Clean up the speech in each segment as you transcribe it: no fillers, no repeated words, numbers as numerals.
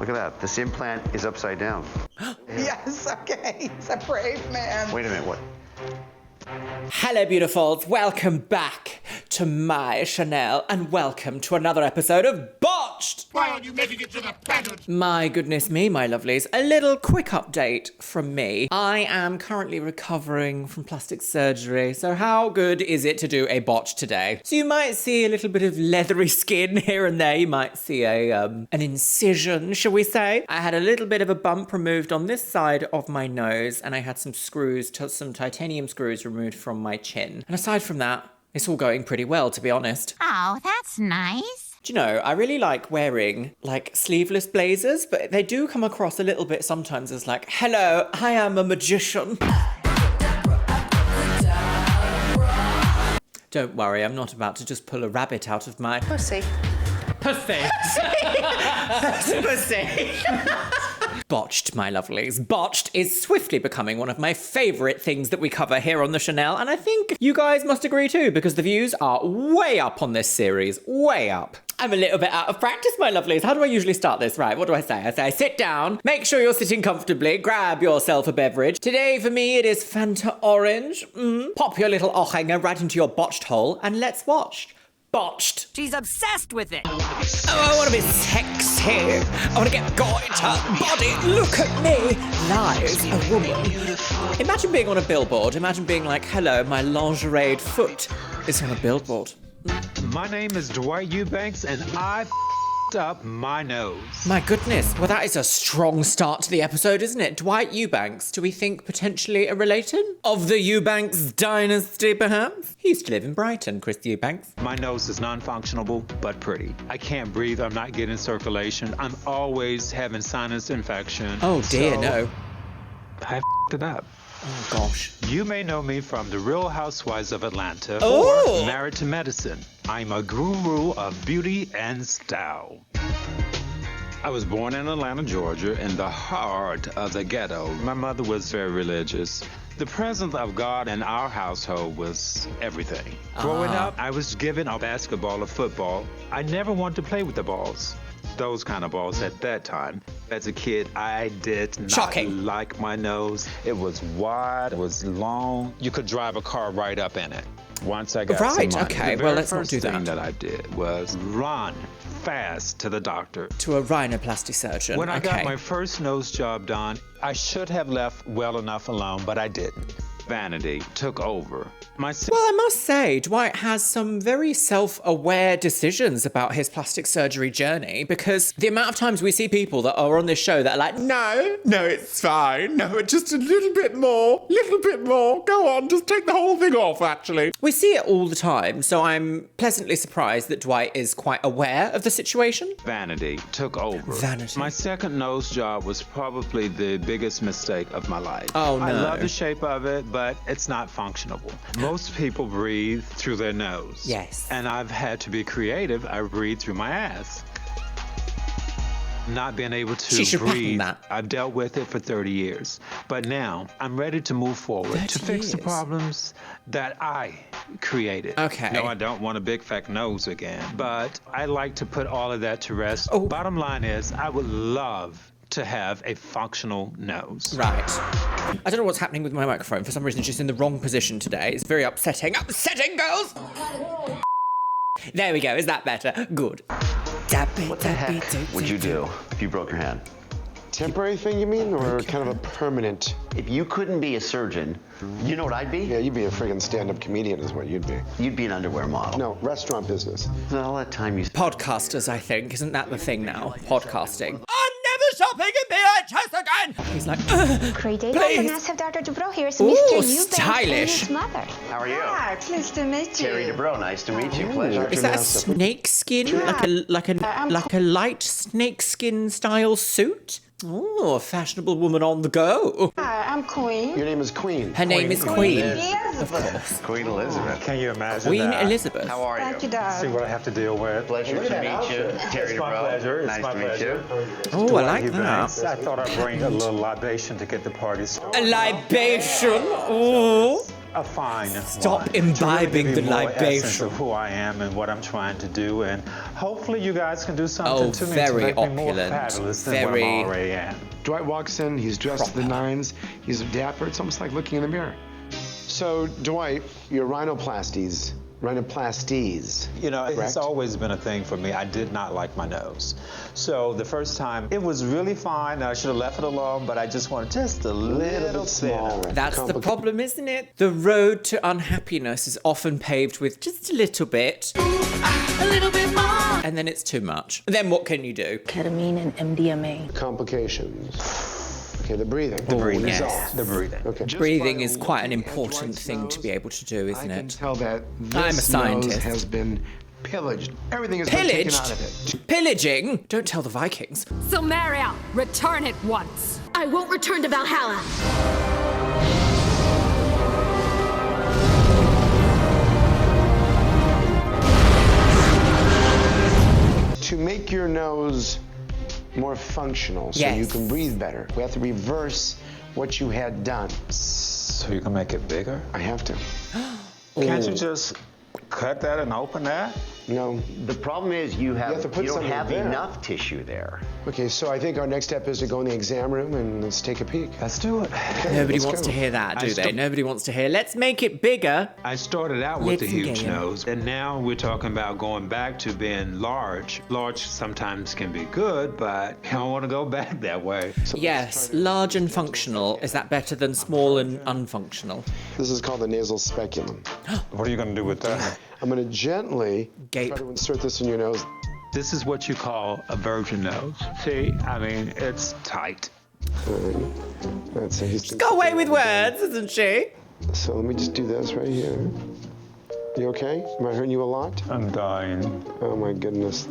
Look at that. This implant is upside down. Yes, okay. He's a brave man. Wait a minute, what? Hello, beautifuls. Welcome back to my Chanel, and welcome to another episode of Botched. Why aren't you making it to the planet? My goodness me, my lovelies. A little quick update from me. I am currently recovering from plastic surgery, so how good is it to do a botch today? So you might see a little bit of leathery skin here and there. You might see an incision, shall we say. I had a little bit of a bump removed on this side of my nose, and I had some screws, some titanium screws removed from my chin. And aside from that, it's all going pretty well, to be honest. Oh, that's nice. Do you know, I really like wearing, sleeveless blazers, but they do come across a little bit sometimes as like, hello, I am a magician. Don't worry, I'm not about to just pull a rabbit out of my... Pussy. Pussy. Pussy. Botched, my lovelies. Botched is swiftly becoming one of my favourite things that we cover here on the Chanel, and I think you guys must agree too, because the views are way up on this series. Way up. I'm a little bit out of practice, my lovelies. How do I usually start this? Right, what do I say? I say sit down, make sure you're sitting comfortably, grab yourself a beverage. Today for me it is Fanta Orange. Pop your little ochanger right into your botched hole, and let's watch Botched. She's obsessed with it. Oh, I want to be sexy. I want to get goiter body. Look at me. Lies a woman. Imagine being on a billboard. Imagine being like, hello, my lingerie foot is on a billboard. My name is Dwight Eubanks, and I f***ed up my nose. My goodness. Well, that is a strong start to the episode, isn't it? Dwight Eubanks. Do we think potentially a related? Of the Eubanks dynasty, perhaps? He used to live in Brighton, Chris Eubanks. My nose is non-functional, but pretty. I can't breathe. I'm not getting circulation. I'm always having sinus infection. Oh, dear, So no. I f***ed it up. Oh, gosh. You may know me from The Real Housewives of Atlanta Oh. or Married to Medicine. I'm a guru of beauty and style. I was born in Atlanta, Georgia, in the heart of the ghetto. My mother was very religious. The presence of God in our household was everything. Growing up, I was given a basketball or football. I never wanted to play with the balls. Those kind of balls at that time. As a kid, I did not like my nose. It was wide, it was long. You could drive a car right up in it. Once I got some money, okay, the well, very let's not first do thing that. that I did was run fast to the doctor. To a rhinoplasty surgeon. When I got my first nose job done, I should have left well enough alone, but I didn't. Vanity took over. Well, I must say, Dwight has some very self-aware decisions about his plastic surgery journey, because the amount of times we see people that are on this show that are like, no, it's fine. No, just a little bit more. Go on, just take the whole thing off, actually. We see it all the time, so I'm pleasantly surprised that Dwight is quite aware of the situation. Vanity took over. Vanity. My second nose job was probably the biggest mistake of my life. Oh, no. I love the shape of it, but it's not functionable. Most people breathe through their nose. Yes. And I've had to be creative. I breathe through my ass. Not being able to She should patent breathe. that. I've dealt with it for 30 years. But now I'm ready to move forward 30 to fix the years. problems that I created. Okay. No, I don't want a big fat nose again. But I like to put all of that to rest. Oh. Bottom line is, I would love to have a functional nose. Right. I don't know what's happening with my microphone. For some reason, it's just in the wrong position today. It's very upsetting. Upsetting, girls! There we go. Is that better? Good. What the heck would you do if you broke your hand? Temporary thing, you mean, or kind of a permanent? If you couldn't be a surgeon, you know what I'd be? Yeah, you'd be a friggin' stand-up comedian is what you'd be. You'd be an underwear model. No, restaurant business. All that time you... Podcasters, I think. Isn't that the thing now? Podcasting. I'm never shopping in VHS again! He's like, Great day, please. Vanessa of Dr. Dubrow. Here's Ooh, Mr. Eubanks stylish. and his mother. How are you? Hi, pleased to meet you. Terry DeBro, nice to meet you. Pleasure. is that a snake skin? Like a light snake skin style suit? Oh, a fashionable woman on the go. Hi, I'm Queen. Your name is Queen. Her name is Queen. Of course. Queen Elizabeth. Can you imagine Queen that? Elizabeth. How are Thank you, you? darling. What I have to deal with. Pleasure to meet you. Terry It's my DeBro. pleasure. It's Nice my to meet pleasure. you. Oh, I like that. Eubanks. I thought I'd bring a little libation to get the party started. A libation. Oh. A fine Stop wine. imbibing To really give the you more essence libation. of who I am and what I'm trying to do, and Hopefully you guys can do something to me very to make me more opulent, fabulous than very- what I'm already am. Dwight walks in, he's dressed to the nines, he's dapper. It's almost like looking in the mirror. So, Dwight, your rhinoplasties. You know, Correct? it's always been a thing for me. I did not like my nose. So the first time, it was really fine. I should have left it alone, but I just wanted just a little bit thinner. smaller. That's the problem, isn't it? The road to unhappiness is often paved with just a little bit. A little bit more. And then it's too much. Then what can you do? Ketamine and MDMA. Complications. Okay, the breathing. yes. Results. The breathing. Okay. Breathing Just by is quite an looking at important Dwight's thing to nose, be able to do, isn't I can it? tell that this I'm a scientist. nose has been pillaged. Everything has been taken out of Pillaged? it. Pillaging? Don't tell the Vikings. Sumeria, return it once. I won't return to Valhalla. To make your nose more functional so Yes. you can breathe better, we have to reverse what you had done. So you can make it bigger? I have to. Can't you just cut that and open that? No. The problem is you have to put don't something have there. enough tissue there. Okay, so I think our next step is to go in the exam room and let's take a peek. Let's do it. Nobody let's wants go. to hear that, do I they? still- Nobody wants to hear, let's make it bigger. I started out with the Listen, huge Gillian. nose, and now we're talking about going back to being large. Large sometimes can be good, but I don't want to go back that way. Yes, large and functional. Is that better than small and unfunctional? This is called the nasal speculum. What are you going to do with that? I'm going to gently Gape. try to insert this in your nose. This is what you call a virgin nose. See, I mean, it's tight. That's it. He's Got away with words, isn't she? So let me just do this right here. You okay? Am I hurting you a lot? I'm dying. Oh my goodness.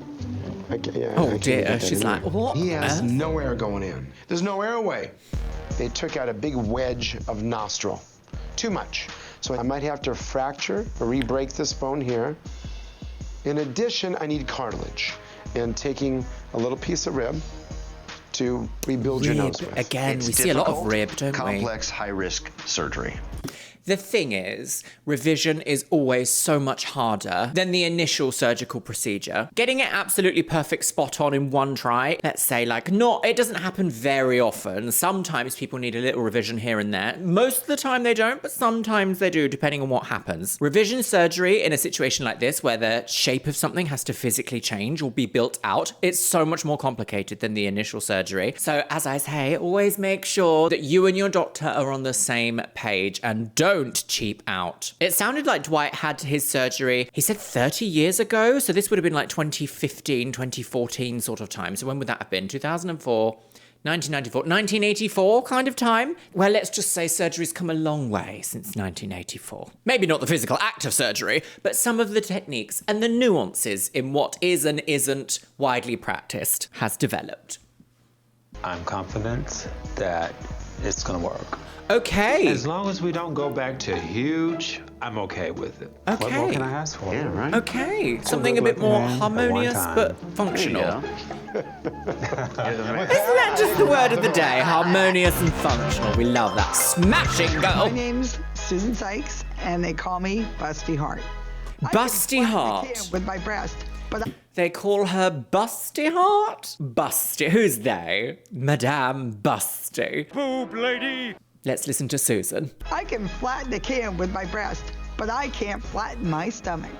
I Oh can't dear, get that she's in like, there. what? He has on earth? no air going in. There's no airway. They took out a big wedge of nostril. Too much. So I might have to fracture or re-break this bone here. In addition, I need cartilage. And taking a little piece of rib to rebuild your nose with. Again, It's we see a lot of difficult, rib, don't we? complex, high-risk surgery. The thing is, revision is always so much harder than the initial surgical procedure. Getting it absolutely perfect spot on in one try, let's say it doesn't happen very often. Sometimes people need a little revision here and there. Most of the time they don't, but sometimes they do, depending on what happens. Revision surgery in a situation like this, where the shape of something has to physically change or be built out, it's so much more complicated than the initial surgery. So as I say, always make sure that you and your doctor are on the same page and don't cheap out. It sounded like Dwight had his surgery, he said 30 years ago, so this would have been like 2015, 2014 sort of time. So when would that have been? 2004, 1994, 1984 kind of time? Well, let's just say surgery's come a long way since 1984. Maybe not the physical act of surgery, but some of the techniques and the nuances in what is and isn't widely practiced has developed. I'm confident that it's going to work. Okay. As long as we don't go back to huge, I'm okay with it. What more Okay. can I ask for? Yeah, right? Okay, something a bit more harmonious time. but functional. There you go. Isn't that just the word of the day? Harmonious and functional. We love that. Smashing My girl. name's Susan Sykes, and they call me Busty Heart. I can Busty flatten the Heart. can with my breast, but They call her Busty Heart? Busty. Who's they? Madame Busty. Boob lady. Let's listen to Susan. I can flatten the can with my breast, but I can't flatten my stomach.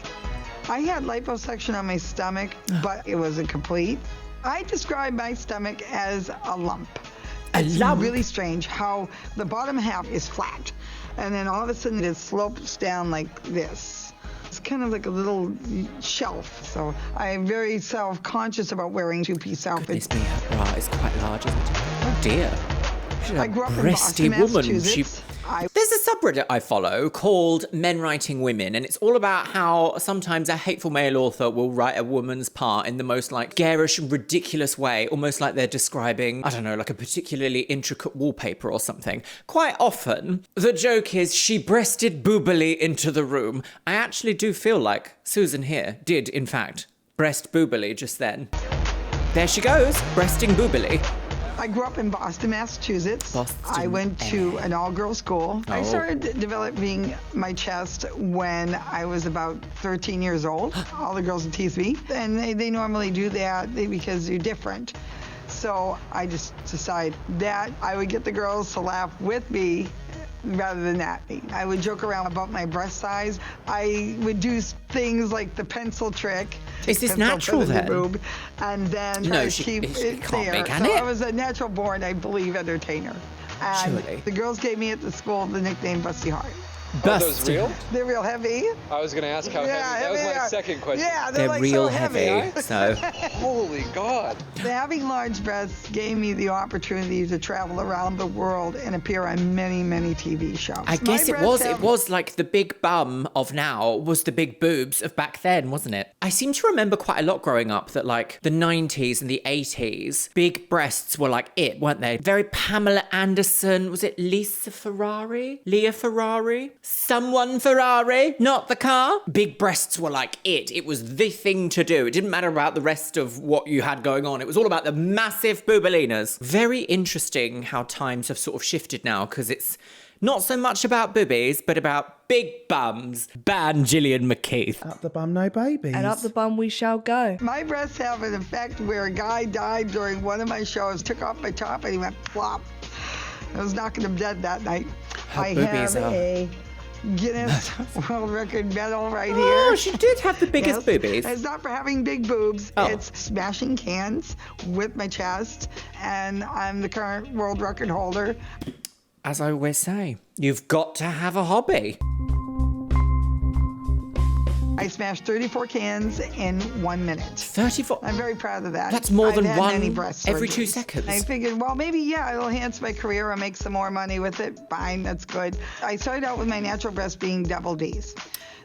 I had liposuction on my stomach, but it wasn't complete. I describe my stomach as a lump. It's lump? really strange how the bottom half is flat, and then all of a sudden it slopes down like this. It's kind of like a little shelf. So I'm very self-conscious about wearing two-piece outfits. Goodness me, her bra is quite large, isn't it? Oh dear. She's I a grew up in breasty Boston, woman. Massachusetts. There's a subreddit I follow called Men Writing Women, and it's all about how sometimes a hateful male author will write a woman's part in the most garish, ridiculous way, almost like they're describing, I don't know, like a particularly intricate wallpaper or something. Quite often, the joke is she breasted boobily into the room. I actually do feel like Susan here did, in fact, breast boobily just then. There she goes, breasting boobily. I grew up in Boston, Massachusetts. Boston, I went to an all-girls school. I Oh. started developing my chest when I was about 13 years old. All the girls would tease me, and they normally do that because you're different. So I just decided that I would get the girls to laugh with me rather than at me. I would joke around about my breast size. I would do things like the pencil trick. Is this pencil natural to the then? boob, and then No, try to she- keep it it can't be, there. can So it? I was a natural born, I believe, entertainer. And Surely. the girls gave me at the school the nickname Busty Heart. Are those real? They're real heavy. I was going to ask how heavy. That was my second question. Yeah, They're like real so heavy. so Holy God. Having large breasts gave me the opportunity to travel around the world and appear on many, many TV shows. I guess it was like the big bum of now was the big boobs of back then, wasn't it? I seem to remember quite a lot growing up that like the 90s and the 80s, big breasts were like it, weren't they? Very Pamela Anderson, was it Lisa Ferrari? Leah Ferrari? Someone Ferrari, not the car. Big breasts were like it. It was the thing to do. It didn't matter about the rest of what you had going on. It was all about the massive boobalinas. Very interesting how times have sort of shifted now, because it's not so much about boobies, but about big bums. Ban Gillian McKeith. Up the bum, no babies. And up the bum we shall go. My breasts have an effect where a guy died during one of my shows, took off my top, and he went plop. I was knocking him dead that night. I have a Guinness World Record medal right here. Oh, she did have the biggest boobies. It's not for having big boobs. Oh. It's smashing cans with my chest, and I'm the current world record holder. As I always say, you've got to have a hobby. I smashed 34 cans in 1 minute. 34? I'm very proud of that. That's more than I've had one many breast every surgeries. 2 seconds. I figured, well, maybe, yeah, it'll enhance my career. I'll make some more money with it. Fine, that's good. I started out with my natural breast being double Ds.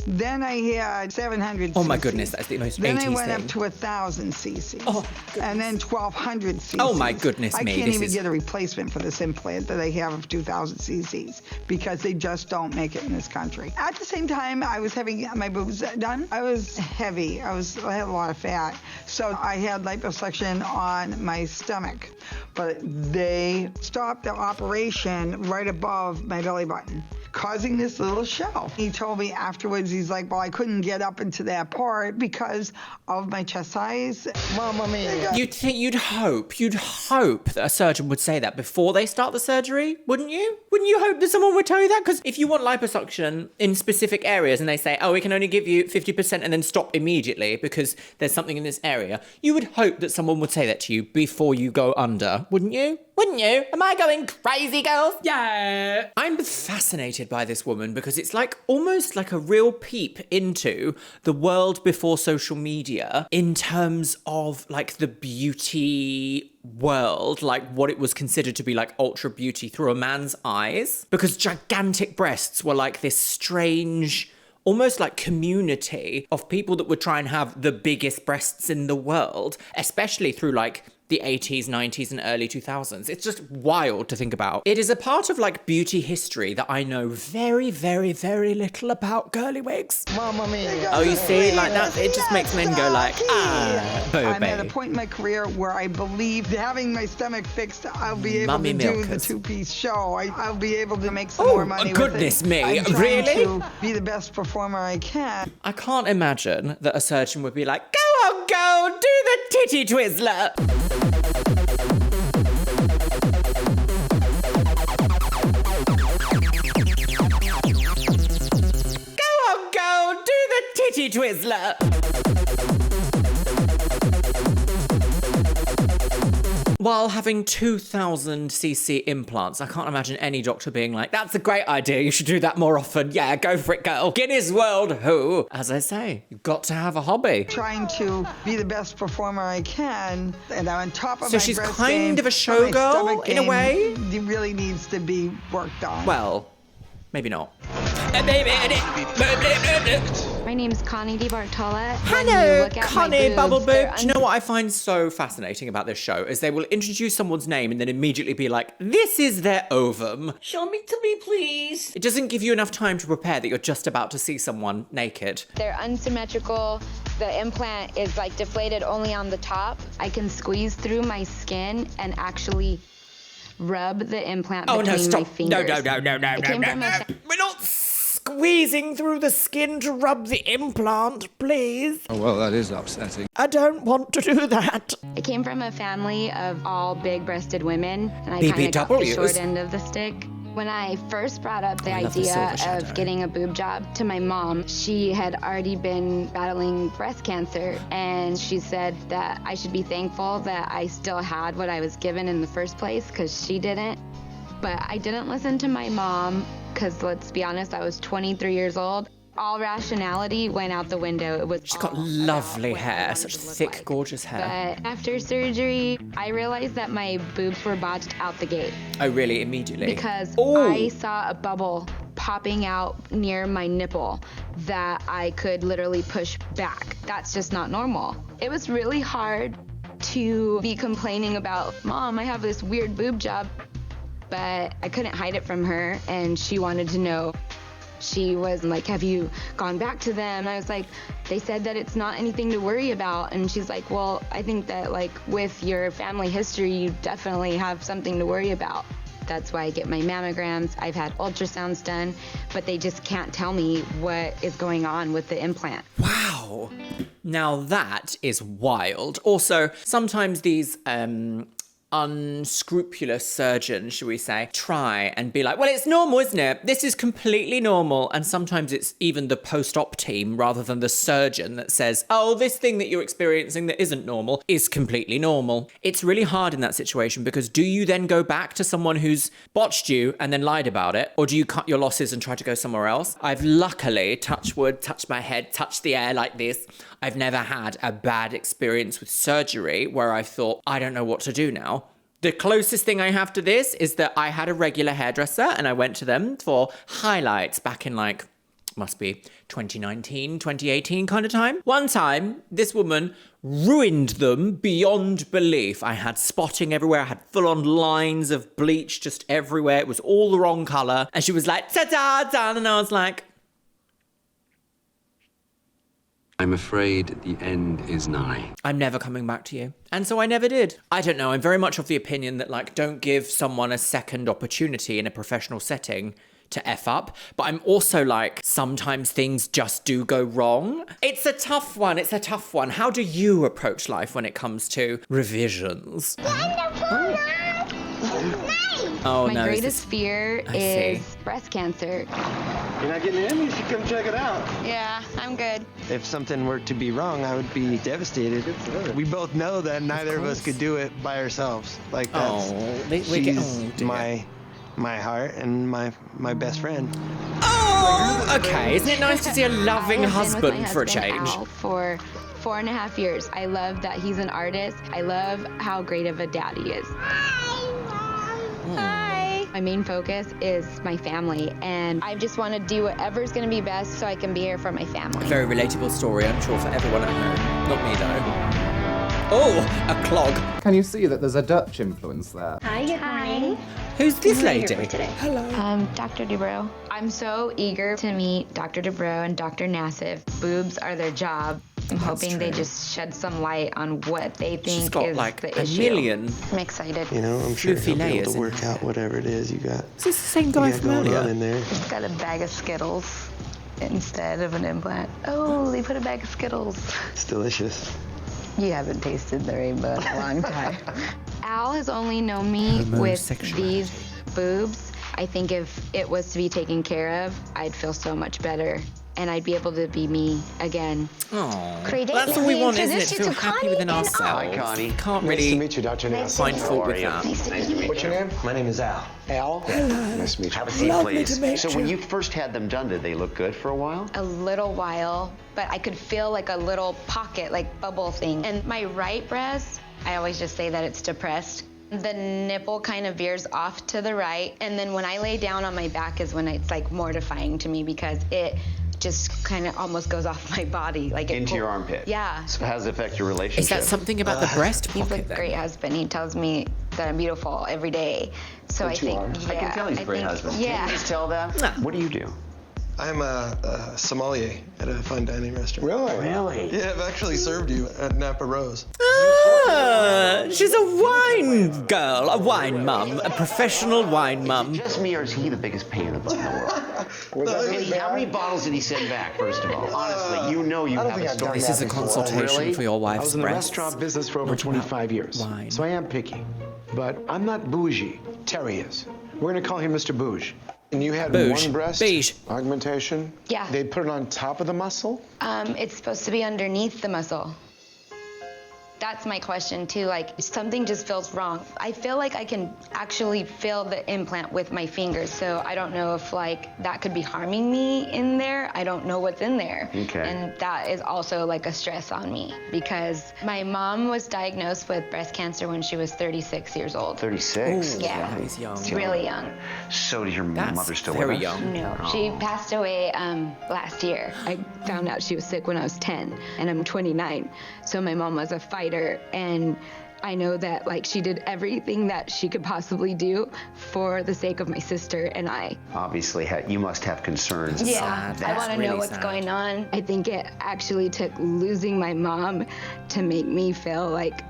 Then I had 700 Oh my cc's. goodness, that's the most Then 80s I went thing. up to 1,000 cc's. Oh, and then 1,200 cc's. Oh my goodness I me, can't this even is- get a replacement for this implant that I have of 2,000 cc's because they just don't make it in this country. At the same time, I was having my boobs done. I was heavy. I had a lot of fat. So I had liposuction on my stomach, but they stopped the operation right above my belly button, causing this little shelf. He told me afterwards, he's like, well, I couldn't get up into that part because of my chest size. Mamma mia. You'd hope that a surgeon would say that before they start the surgery, wouldn't you? Wouldn't you hope that someone would tell you that? Because if you want liposuction in specific areas and they say, oh, we can only give you 50% and then stop immediately because there's something in this area, you would hope that someone would say that to you before you go under, wouldn't you? Wouldn't you? Am I going crazy, girls? Yeah. I'm fascinated by this woman because it's like almost like a real peep into the world before social media in terms of like the beauty world, like what it was considered to be like ultra beauty through a man's eyes. Because gigantic breasts were like this strange, almost like community of people that would try and have the biggest breasts in the world, especially through like the 80s, 90s, and early 2000s. It's just wild to think about. It is a part of like beauty history that I know very, very, very little about girly wigs. Mamma mia. Oh, you see, like that, it just makes men go like, I'm at a booby. point in my career where I believe having my stomach fixed, I'll be able Mummy to do the milkers. two-piece show. I'll be able to make some Oh, more money goodness with it. me, I'm trying really? to be the best performer I can. I can't imagine that a surgeon would be like, go on, girl, do the titty twizzler. Go, do the titty twizzler. While having 2,000 cc implants, I can't imagine any doctor being like, that's a great idea, you should do that more often. Yeah, go for it, girl. Guinness World Who? As I say, you've got to have a hobby. Trying to be the best performer I can, and I'm on top of So my she's breast kind game, of a but my showgirl stomach in a game way? really needs to be worked on. Well, maybe not. I My name's Connie DiBartola. Hello, Connie Bubble Boob. Do you know what I find so fascinating about this show is they will introduce someone's name and then immediately be like, this is their ovum. Show me to me, please. It doesn't give you enough time to prepare that you're just about to see someone naked. They're unsymmetrical. The implant is like deflated only on the top. I can squeeze through my skin and actually rub the implant between my fingers. No. We're not squeezing through the skin to rub the implant, please. Oh, well, that is upsetting. I don't want to do that. I came from a family of all big-breasted women, and I kind of got the short end of the stick. When I first brought up the idea of getting a boob job to my mom, she had already been battling breast cancer, and she said that I should be thankful that I still had what I was given in the first place, because she didn't. But I didn't listen to my mom, because let's be honest, I was 23 years old. All rationality went out the window. It was She's got lovely hair, such thick, gorgeous hair. But after surgery, I realized that my boobs were botched out the gate. Oh, really? Immediately? Because I saw a bubble popping out near my nipple that I could literally push back. That's just not normal. It was really hard to be complaining about, Mom, I have this weird boob job, but I couldn't hide it from her, and she wanted to know. She was like, have you gone back to them? I was like, they said that it's not anything to worry about. And she's like, well, I think that like with your family history, you definitely have something to worry about. That's why I get my mammograms. I've had ultrasounds done, but they just can't tell me what is going on with the implant. Wow. Now that is wild. Also, sometimes these unscrupulous surgeons, shall we say, try and be like, well, it's normal, isn't it? This is completely normal. And sometimes it's even the post-op team rather than the surgeon that says, oh, this thing that you're experiencing that isn't normal is completely normal. It's really hard in that situation because do you then go back to someone who's botched you and then lied about it? Or do you cut your losses and try to go somewhere else? I've luckily, touch wood, touched my head, touched the air like this. I've never had a bad experience with surgery where I thought, I don't know what to do now. The closest thing I have to this is that I had a regular hairdresser and I went to them for highlights back in like, must be 2019, 2018 kind of time. One time, this woman ruined them beyond belief. I had spotting everywhere. I had full-on lines of bleach just everywhere. It was all the wrong color. And she was like, ta-da, done. And I was like, I'm afraid the end is nigh. I'm never coming back to you. And so I never did. I don't know. I'm very much of the opinion that, like, don't give someone a second opportunity in a professional setting to F up. But I'm also like, sometimes things just do go wrong. It's a tough one. It's a tough one. How do you approach life when it comes to revisions? Oh, My no, greatest fear is breast cancer. You're not getting in? You should come check it out. Yeah, I'm good. If something were to be wrong, I would be devastated. We both know that neither of us could do it by ourselves. Like that's she's my heart and my best friend. Oh, okay. Isn't it nice to see a loving husband for a change? Al for 4.5 years. I love that he's an artist. I love how great of a dad he is. Hi. My main focus is my family, and I just want to do whatever's going to be best so I can be here for my family. Very relatable story, I'm sure, for everyone at home. Not me, though. Oh, a clog. Can you see that there's a Dutch influence there? Hi, good morning. Who's this lady? Hello. Dr. Dubrow. I'm so eager to meet Dr. Dubrow and Dr. Nassif. Boobs are their job. I'm hoping they just shed some light on what they think is like the a issue. million. I'm excited. You know, I'm sure he'll be able to work out whatever it is you got. Is this the same guy from earlier? In there. He's got a bag of Skittles instead of an implant. Oh, they put a bag of Skittles. It's delicious. You haven't tasted the rainbow in a long time. Al has only known me with these boobs. I think if it was to be taken care of, I'd feel so much better. And I'd be able to be me again. Oh, that's all we want, isn't it? To feel happy within ourselves. Hi, Connie. Can't Nice really to meet you, Dr. Nassif. find fault with that. Nice to meet you. What's your name? My name is Al. Al? Nice to meet you. Have a seat, please. So when you first had them done, did they look good for a while? A little while, but I could feel like a little pocket, like bubble thing. And my right breast, I always just say that it's depressed. The nipple kind of veers off to the right, and then when I lay down on my back is when it's like mortifying to me because it just kind of almost goes off my body. Like Into your armpit? Yeah. So how does it affect your relationship? Is that something about the breast pocket? He's a then? great husband. He tells me that I'm beautiful every day. So I think, I can tell he's a great husband. Yeah. Can you just tell that? What do you do? I'm a sommelier at a fine dining restaurant. Really? Yeah, I've actually served you at Napa Rose. Ah, she's a wine girl, a wine mum, a professional wine mum. Just me, or is he the biggest pain in the butt in the world? How many bottles did he send back, first of all? Honestly, you know you have a story. This is a consultation for your wife's I was in the breasts. restaurant business for over 25 years. Wine. So I am picky. But I'm not bougie. Terry is. We're going to call him Mr. Bouge. And you had Bouge. one breast Beige. augmentation? Yeah. They put it on top of the muscle? It's supposed to be underneath the muscle. That's my question too, like something just feels wrong. I feel like I can actually feel the implant with my fingers, so I don't know if like that could be harming me in there. I don't know what's in there. Okay. And that is also like a stress on me because my mom was diagnosed with breast cancer when she was 36 years old. 36? Ooh, Yeah. that is young. It's really young. So does your mother still very with us? young. No, she passed away last year. I found out she was sick when I was 10, and I'm 29. So my mom was a fighter, and I know that like she did everything that she could possibly do for the sake of my sister and I. Obviously, you must have concerns. Yeah, I want to know what's going on. I think it actually took losing my mom to make me feel like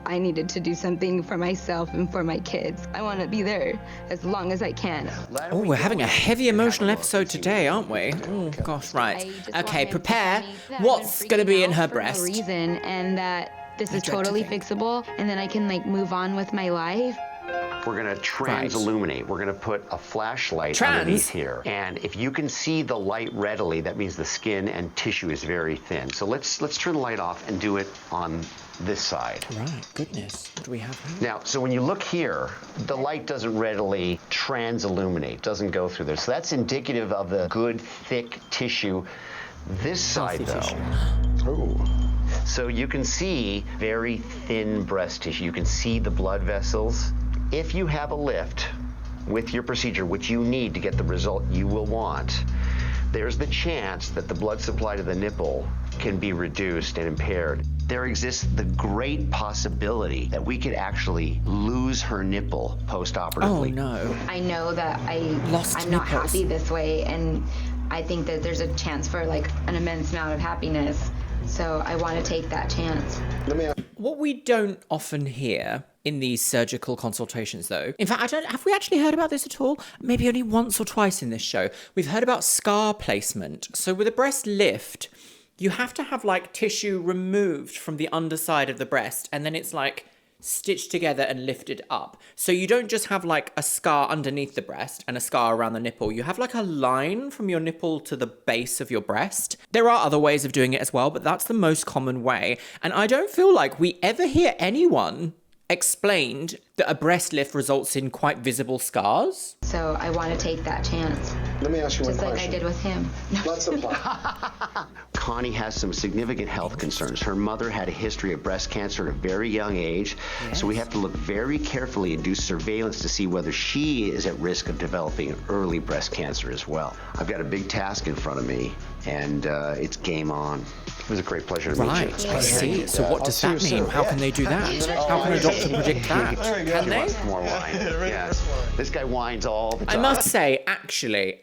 I needed to do something for myself and for my kids. I want to be there as long as I can. Oh, we're having a heavy emotional episode today, aren't we? Oh, gosh, right. Okay, prepare. What's going to be in her breast? For no reason, and that this is totally fixable, and then I can like move on with my life. We're going to trans-illuminate. We're going to put a flashlight underneath here. And if you can see the light readily, that means the skin and tissue is very thin. So let's turn the light off and do it on this side. Right, goodness. What do we have here? Now, so when you look here, the light doesn't readily trans-illuminate, doesn't go through there. So that's indicative of the good, thick tissue. This side, though. So you can see very thin breast tissue. You can see the blood vessels. If you have a lift with your procedure, which you need to get the result you will want, there's the chance that the blood supply to the nipple can be reduced and impaired. There exists the great possibility that we could actually lose her nipple post-operatively. Oh, no. I know that I'm not nipples. happy this way, and I think that there's a chance for like an immense amount of happiness. So I want to take that chance. What we don't often hear in these surgical consultations, though, in fact, have we actually heard about this at all? Maybe only once or twice in this show. We've heard about scar placement. So with a breast lift, you have to have like tissue removed from the underside of the breast, and then it's like stitched together and lifted up. So you don't just have like a scar underneath the breast and a scar around the nipple. You have like a line from your nipple to the base of your breast. There are other ways of doing it as well, but that's the most common way. And I don't feel like we ever hear anyone explained that a breast lift results in quite visible scars. So I want to take that chance. Let me ask you one Just like question. I did with him. Blood supply. Connie has some significant health concerns. Her mother had a history of breast cancer at a very young age, so we have to look very carefully and do surveillance to see whether she is at risk of developing an early breast cancer as well. I've got a big task in front of me, and it's game on. It was a great pleasure to meet you. Right, I see. So what does that mean? How can they do that? How can a doctor predict that? Can they? More wine. Yes. This guy whines all the time. I must say, actually,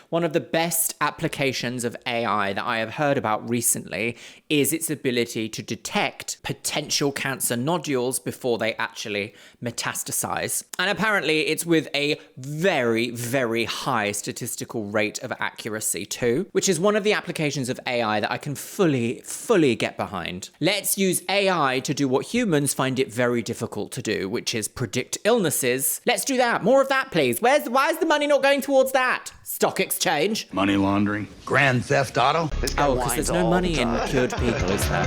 one of the best applications of AI that I have heard about recently is its ability to detect potential cancer nodules before they actually metastasize. And apparently it's with a very, very high statistical rate of accuracy too, which is one of the applications of AI that I can fully get behind. Let's use AI to do what humans find it very difficult to do, which is predict illnesses. Let's do that. More of that, please. Why is the money not going towards that? Stock exchange? Money laundering? Grand theft auto? Oh, because there's no money in cured people, is there?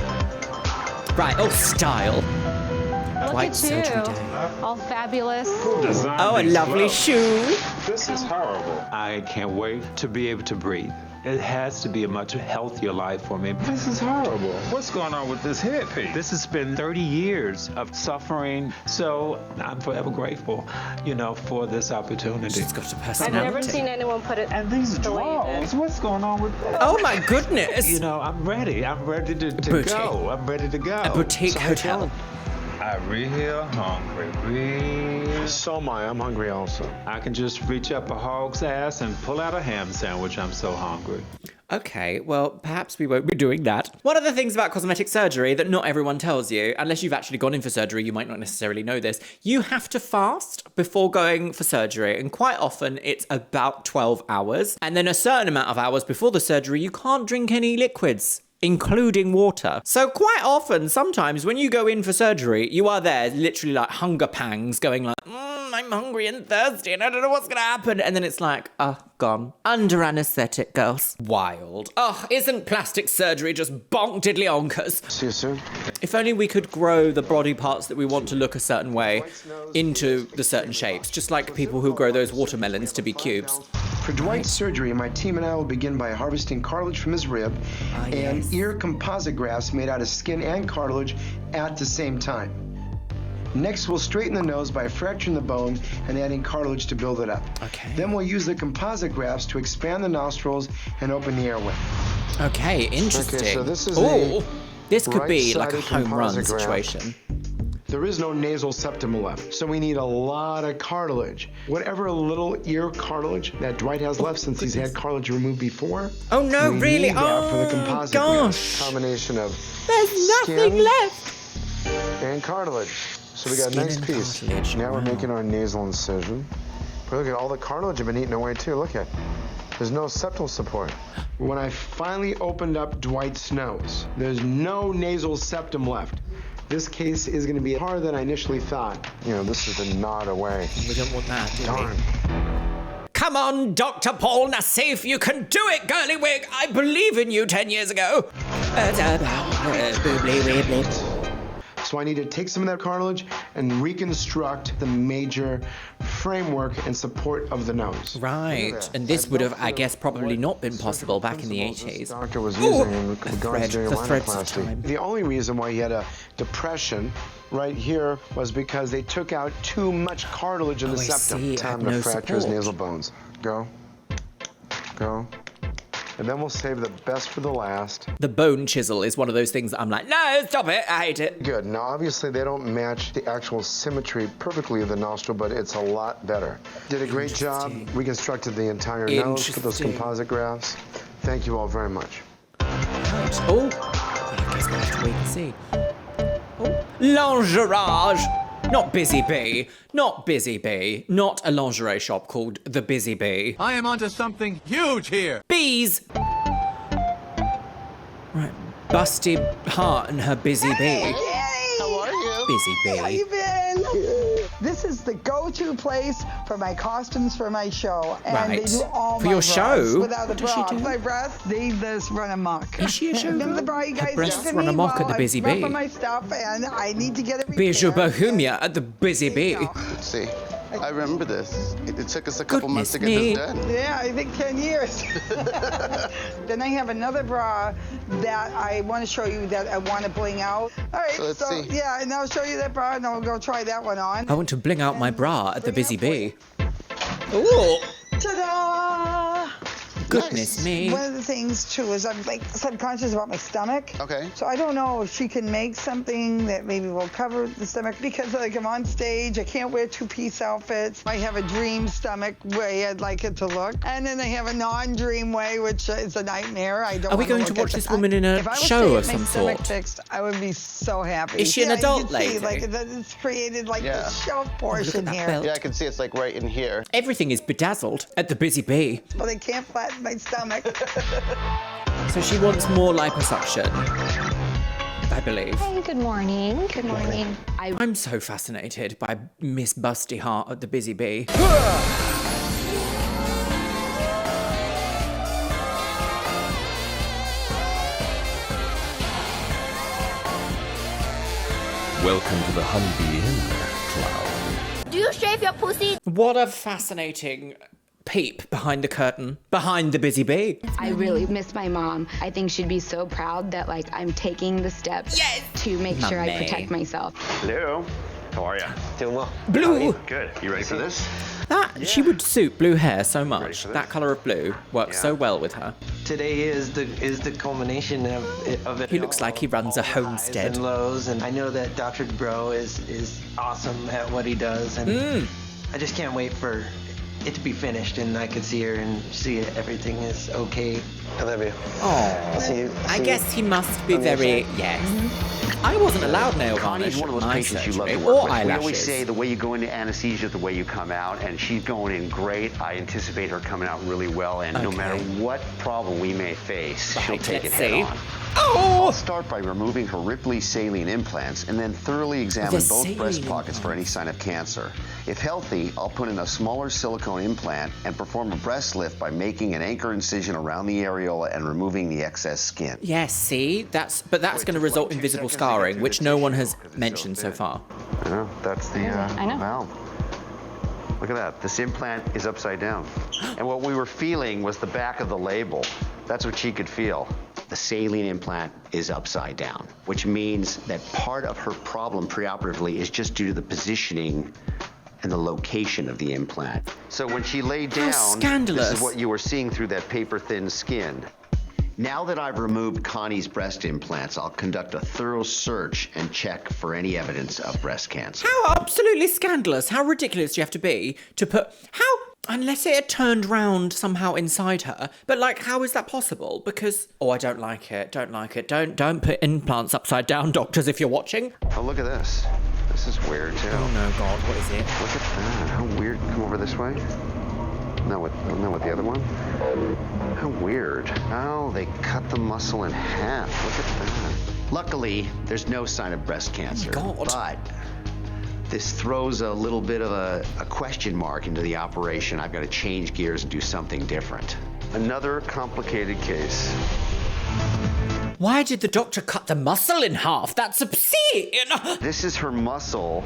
Right, oh, style. White surgery day. All fabulous. Oh, a lovely shoe. This is horrible. I can't wait to be able to breathe. It has to be a much healthier life for me. This is horrible. What's going on with this headpiece? This has been 30 years of suffering, so I'm forever grateful, for this opportunity. She's got a personality. I've never seen anyone put it. And these drawers, what's going on with that? Oh my goodness! I'm ready. I'm ready to go. I'm ready to go. A boutique hotel. I'm real hungry. So am I. I'm hungry also. I can just reach up a hog's ass and pull out a ham sandwich. I'm so hungry. Okay, well, perhaps we won't be doing that. One of the things about cosmetic surgery that not everyone tells you, unless you've actually gone in for surgery, you might not necessarily know this, you have to fast before going for surgery, and quite often it's about 12 hours. And then a certain amount of hours before the surgery, you can't drink any liquids, including water. So quite often, sometimes when you go in for surgery, you are there literally like hunger pangs going like, I'm hungry and thirsty and I don't know what's gonna happen. And then it's like, gone. Under anaesthetic, girls. Wild. Isn't plastic surgery just bonk diddly onkers? See you soon. If only we could grow the body parts that we want to look a certain way into the certain shapes, just like people who grow those watermelons to be cubes. For Dwight's surgery, my team and I will begin by harvesting cartilage from his rib and ear composite grafts made out of skin and cartilage at the same time. Next, we'll straighten the nose by fracturing the bone and adding cartilage to build it up. Okay. Then we'll use the composite grafts to expand the nostrils and open the airway. Okay, interesting. Okay, so this is this could be like a home run situation. There is no nasal septum left, so we need a lot of cartilage. Whatever little ear cartilage that Dwight has left since he's had cartilage removed before. Oh no, we really? Need that for the composite gosh. Combination of There's nothing left. And cartilage. So we got a nice piece. Cartilage. Now we're making our nasal incision. But look at all the cartilage have been eaten away too. Look at there's no septal support. When I finally opened up Dwight's nose, there's no nasal septum left. This case is going to be harder than I initially thought. This is the gnawed away. We don't want that, do Darn. we? Come on, Dr. Paul Nassif, you can do it, girly wig. I believe in you 10 years ago. So I need to take some of that cartilage and reconstruct the major framework and support of the nose. Right, and this would have, I guess, probably not been possible back in the 80s. Doctor was using in regards to the threads of rhinoplasty. time. The only reason why he had a depression right here was because they took out too much cartilage in the septum. See, Time to fracture his nasal bones. Go. And then we'll save the best for the last. The bone chisel is one of those things that I'm like, no, stop it, I hate it. Good. Now, obviously, they don't match the actual symmetry perfectly of the nostril, but it's a lot better. Did a great job. Reconstructed the entire nose with those composite grafts. Thank you all very much. Right. Oh, I guess we'll have to wait and see. Oh, lingerage. Not Busy Bee. Not Busy Bee. Not a lingerie shop called The Busy Bee. I am onto something huge here. Bees! Right. Busty Heart and her Busy Bee. How are you? Busy Bee. How you been? This is the go-to place for my costumes for my show. And Right. they do all For my your bras show? without a What does bra. she do? My breasts, they just run amok. Is she a show Remember girl? the bra you Her guys breasts gave to run me? amok at the Well, Busy I'm rough Bee. on my stuff, and I need to get it Bijou repaired. Bohemia at the Busy Bee. Let's see. I remember this. It took us a couple months to get me. this done. Yeah, I think 10 years. Then I have another bra that I want to show you that I want to bling out. All right, So let's see. yeah, and I'll show you that bra, and I'll go try that one on. I want to bling out my bra at the Busy Bee. Ooh! Ta-da! Goodness me. One of the things too is I'm like subconscious about my stomach. Okay. So I don't know if she can make something that maybe will cover the stomach because like I'm on stage, I can't wear two-piece outfits. I have a dream stomach way I'd like it to look, and then I have a non-dream way, which is a nightmare. I don't. Are we wanna going to look at watch this that. woman in a If I was show to of get my some stomach sort? fixed, I would be so happy. Is she an Yeah, adult you can lady? See, like it's created like Yeah. the shelf portion that here. belt. Yeah, I can see it's like right in here. Everything is bedazzled at the Busy Bee. But I can't flatten my stomach. So she wants more liposuction, I believe. Hey, good morning. Good morning. I'm so fascinated by Miss Busty Heart at the Busy Bee. Welcome to the Honeybee Inn, Cloud. Do you shave your pussy? What a fascinating peep behind the curtain, behind the busy bee. I really miss my mom. I think she'd be so proud that like I'm taking the steps to make sure I protect myself. Hello. How are you? Doing well. Blue. Good. You ready for this? She would suit blue hair so much. That colour of blue works so well with her. Today is the culmination of it. He looks like he runs a homestead. And lows, and I know that Dr. Bro is awesome at what he does, and I just can't wait for it to be finished, and I can see her and see everything is okay. I love you. Oh, I guess he must be very I wasn't allowed nail varnish. Connie's one of those at my patients you love surgery, to work or with. eyelashes. We always say the way you go into anesthesia, the way you come out, and she's going in great. I anticipate her coming out really well, and no matter what problem we may face, she'll take it head on. I'll start by removing her Ripley saline implants and then thoroughly examine both breast pockets for any sign of cancer. If healthy, I'll put in a smaller silicone implant and perform a breast lift by making an anchor incision around the areola and removing the excess skin. Yes, see? That's going to result in visible scarring, which no one has mentioned so far. I know, that's the valve. Look at that. This implant is upside down. And what we were feeling was the back of the label. That's what she could feel. The saline implant is upside down, which means that part of her problem preoperatively is just due to the positioning and the location of the implant. So when she laid down, this is what you were seeing through that paper-thin skin. Now that I've removed Connie's breast implants, I'll conduct a thorough search and check for any evidence of breast cancer. How absolutely scandalous, how ridiculous do you have to be to put... Unless it had turned round somehow inside her, but like, how is that possible? Because, I don't like it, don't put implants upside down, doctors, if you're watching. Oh, look at this. This is weird, too. Oh, no, God, what is it? Look at that, how weird. Come over this way. No, with the other one. How weird. Oh, they cut the muscle in half. Look at that. Luckily, there's no sign of breast cancer. Oh, God. But this throws a little bit of a question mark into the operation. I've got to change gears and do something different. Another complicated case. Why did the doctor cut the muscle in half? That's obscene! This is her muscle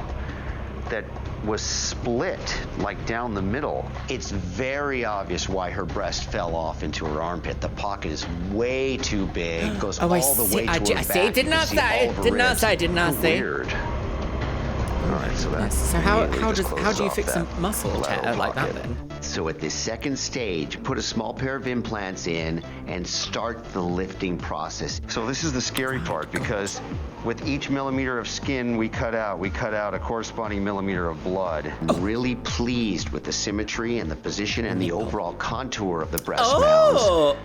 that was split, like down the middle. It's very obvious why her breast fell off into her armpit. The pocket is way too big, goes all the way to her back. I see. Did not say. Weird. All right, so that's so how do you fix a muscle tear like that then? So at this second stage, put a small pair of implants in and start the lifting process. So this is the scary part because with each millimeter of skin we cut out a corresponding millimeter of blood. I'm really pleased with the symmetry and the position and the overall contour of the breast mounds.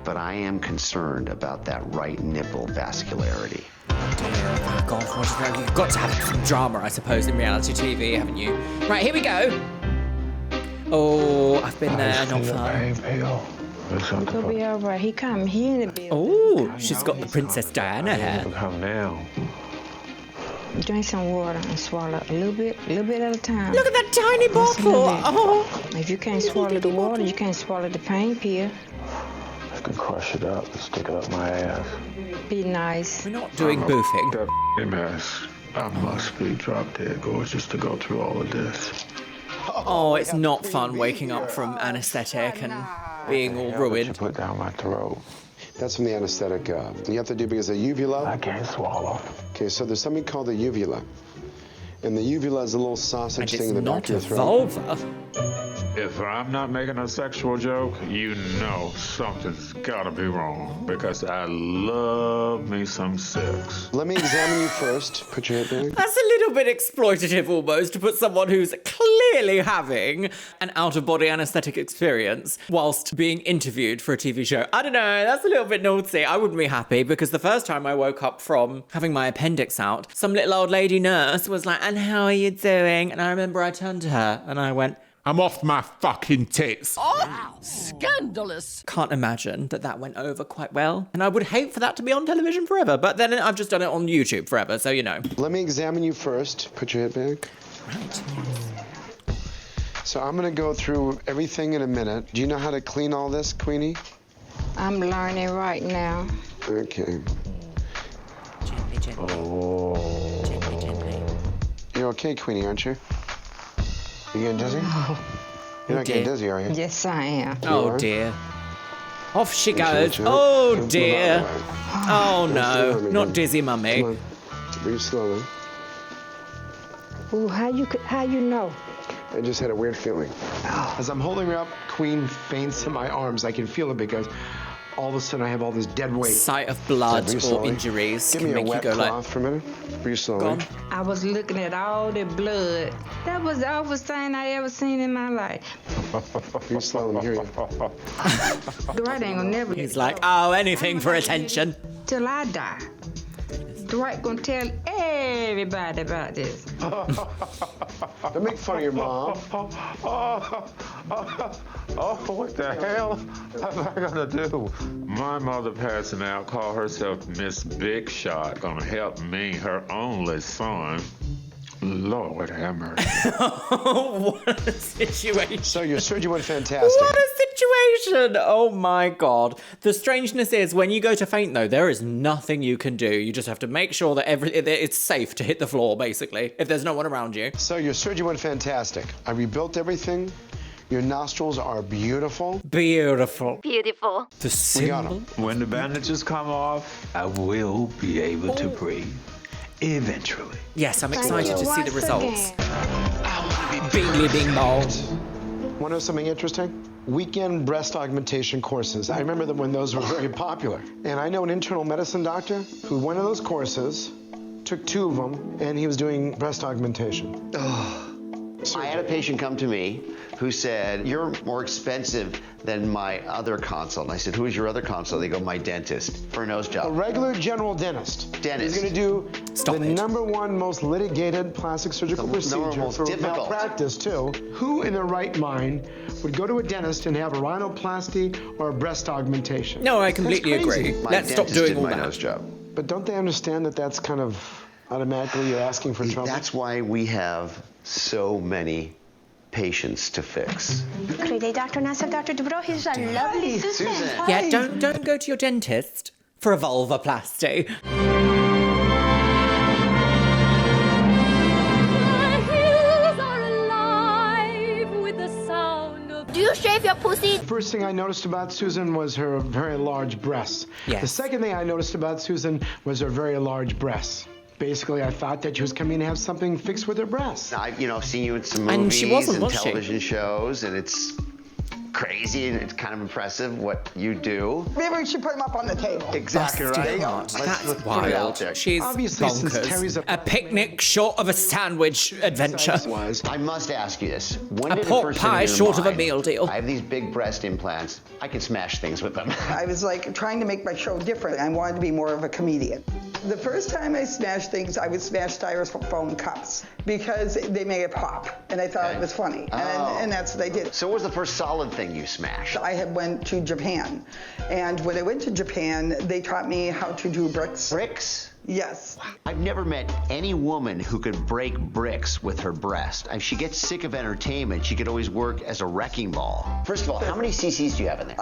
But I am concerned about that right nipple vascularity. Oh God, what is that? You've got to have some drama, I suppose, in reality TV, haven't you? Right, here we go. Oh, I've been there, not fun. It'll be all right. He in a bit. Oh, she's got the Princess Diana hair. Come now. Drink some water and swallow a little bit at a time. Look at that tiny bottle. Oh. If you can't swallow the water, you can't swallow the pain pill. I can crush it up and stick it up my ass. Be nice. We're not doing boofing. That mess. I must be drop dead gorgeous to go through all of this. Oh, it's not fun waking up from anesthetic and being all ruined. Put down my throat. That's from the anesthetic. You have to do because the uvula. I can't swallow. Okay, so there's something called the uvula. And the uvula is a little sausage thing in the back of your throat. Vulva. If I'm not making a sexual joke, you know something's gotta be wrong because I love me some sex. Let me examine you first. Put your head back. That's a little bit exploitative almost to put someone who's clearly having an out-of-body anesthetic experience whilst being interviewed for a TV show. I don't know, that's a little bit naughty. I wouldn't be happy because the first time I woke up from having my appendix out, some little old lady nurse was like, "And how are you doing?" And I remember I turned to her and I went, "I'm off my fucking tits." Oh, scandalous. Can't imagine that went over quite well. And I would hate for that to be on television forever. But then I've just done it on YouTube forever, so you know. Let me examine you first. Put your head back. Right. So I'm going to go through everything in a minute. Do you know how to clean all this, Queenie? I'm learning right now. Okay. Gently, gently. Oh. Gently, gently. You're okay, Queenie, aren't you? You getting dizzy? You're not getting dizzy, are you? Yes, I am. Oh dear. Off she goes. Oh dear. Oh no, not dizzy, mummy. Come on. Breathe slowly. Ooh, how you know? I just had a weird feeling. As I'm holding her up, Queen faints in my arms. I can feel it because all of a sudden I have all this dead weight. Sight of blood or injuries Give can me a make wet you go cloth for a minute. Breathe slowly. I was looking at all the blood. That was the awfulest thing I ever seen in my life. Breathe slowly. Hear you. Dwight ain't gonna never. He's like, oh, anything for attention. Till I die. Dwight gonna tell everybody about this. Don't make fun of your mom. Oh, what the hell am I gonna do? My mother passing out, call herself Miss Big Shot, gonna help me, her only son. Lord have mercy. What a situation. So your surgery went fantastic. What a situation. Oh my God. The strangeness is when you go to faint though, there is nothing you can do. You just have to make sure that it's safe to hit the floor basically, if there's no one around you. So your surgery went fantastic. I rebuilt everything. Your nostrils are beautiful. Beautiful. Beautiful. The symbol. When the bandages come off, I will be able to breathe. Eventually. Yes, I'm excited to see the results. Bingly bing bong. Want to know something interesting? Weekend breast augmentation courses. I remember them when those were very popular. And I know an internal medicine doctor who went to those courses, took 2 of them, and he was doing breast augmentation. I had a patient come to me who said, you're more expensive than my other consult. And I said, who is your other consult? They go, my dentist, for a nose job. A regular general dentist. He's going to do the #1 most litigated plastic surgical procedure for malpractice too. Who in their right mind would go to a dentist and have a rhinoplasty or a breast augmentation? No, I completely agree. Let's stop doing all my that. nose job. But don't they understand that that's kind of automatically you're asking for trouble? That's why we have so many patients to fix. Good day, Dr. Nassif, Dr. Dubrow. Here's a lovely Susan. Yeah, don't go to your dentist for a vulvoplasty. Do you shave your pussy? The first thing I noticed about Susan was her very large breasts. Yes. The second thing I noticed about Susan was her very large breasts. Basically, I thought that she was coming to have something fixed with her breasts. I've, seen you in some And movies she wasn't, and was she? television shows, and it's crazy and it's kind of impressive what you do. Maybe we should put them up on the table. Exactly right. That's Let's put it wild. out there. She's Obviously, since Terry's bonkers. A picnic short of a sandwich adventure. I must ask you this. When A did it pork first pie enter your short of a mind, meal deal. I have these big breast implants. I can smash things with them. I was like trying to make my show different. I wanted to be more of a comedian. The first time I smashed things, I would smash styrofoam cups because they made it pop, and I thought it was funny, and that's what I did. So what was the first solid thing you smashed? I had went to Japan, and when I went to Japan, they taught me how to do bricks. Bricks? Yes. I've never met any woman who could break bricks with her breast. If she gets sick of entertainment, she could always work as a wrecking ball. First of all, how many cc's do you have in there?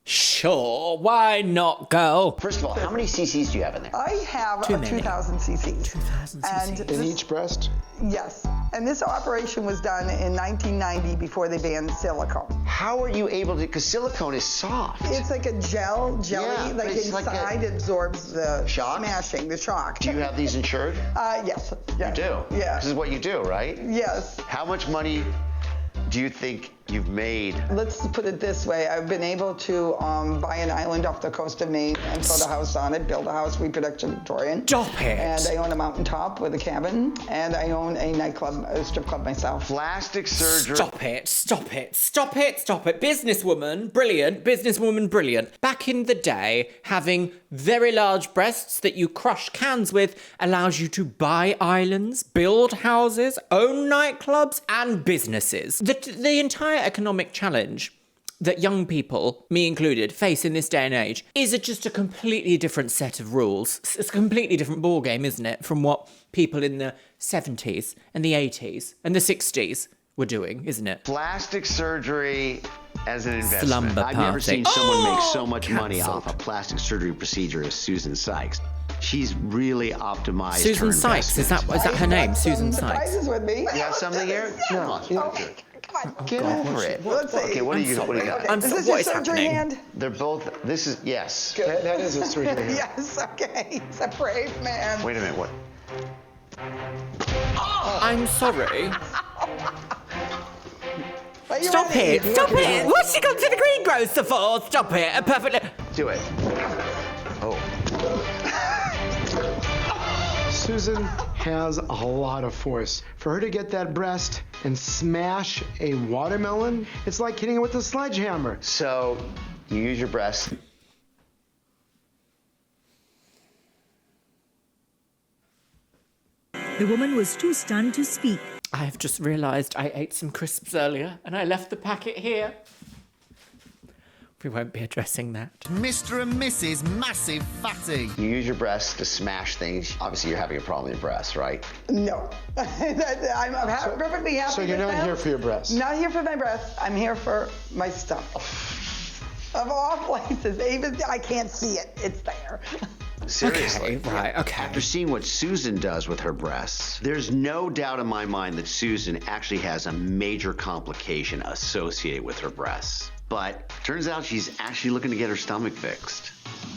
Sure, why not, girl? First of all, how many cc's do you have in there? I have 2,000 cc's. 2,000 cc's. In each breast? Yes. And this operation was done in 1990 before they banned silicone. How are you able to, because silicone is soft. It's like a jelly, Yeah, but like it's inside like it absorbs the shock? smashing, the shock. Do you have these insured? Yes. You do? Yeah. This is what you do, right? Yes. How much money do you think you've made? Let's put it this way. I've been able to buy an island off the coast of Maine and put a house on it, build a house, reproduction Victorian. Stop it. And I own a mountaintop with a cabin, and I own a nightclub, a strip club myself. Plastic surgery. Stop it, stop it, stop it, stop it. Businesswoman, brilliant. Back in the day, having very large breasts that you crush cans with allows you to buy islands, build houses, own nightclubs, and businesses. The entire economic challenge that young people, me included, face in this day and age is just a completely different set of rules. It's a completely different ballgame, isn't it, from what people in the 70s and the 80s and the 60s were doing, isn't it? Plastic surgery as an investment. Slumber I've never party. seen someone make so much money cancelled. off a plastic surgery procedure as Susan Sykes. She's really optimized. Susan her Sykes, is investment. that her name? Susan Sykes. Surprises with me. You have something here? No. Get over it. Let's see. Okay, what do you got? Okay. Is this your surgery hand? They're both. This is yes. That is a surgery hand. Yes. Okay. He's a brave man. Wait a minute. What? I'm sorry. Are you Stop ready? it! Stop it! What's she gone to the greengrocer for? Stop it! Perfectly. Do it. Oh. Susan has a lot of force. For her to get that breast and smash a watermelon, it's like hitting it with a sledgehammer. So, you use your breast. The woman was too stunned to speak. I have just realised I ate some crisps earlier and I left the packet here. We won't be addressing that. Mr. and Mrs. Massive Fatty. You use your breasts to smash things. Obviously, you're having a problem with your breasts, right? No. I'm perfectly happy. So you're with not them. here for your breasts? Not here for my breasts. I'm here for my stomach. Of all places, even I can't see it. It's there. Seriously. Okay, right, okay. After seeing what Susan does with her breasts, there's no doubt in my mind that Susan actually has a major complication associated with her breasts. But turns out she's actually looking to get her stomach fixed.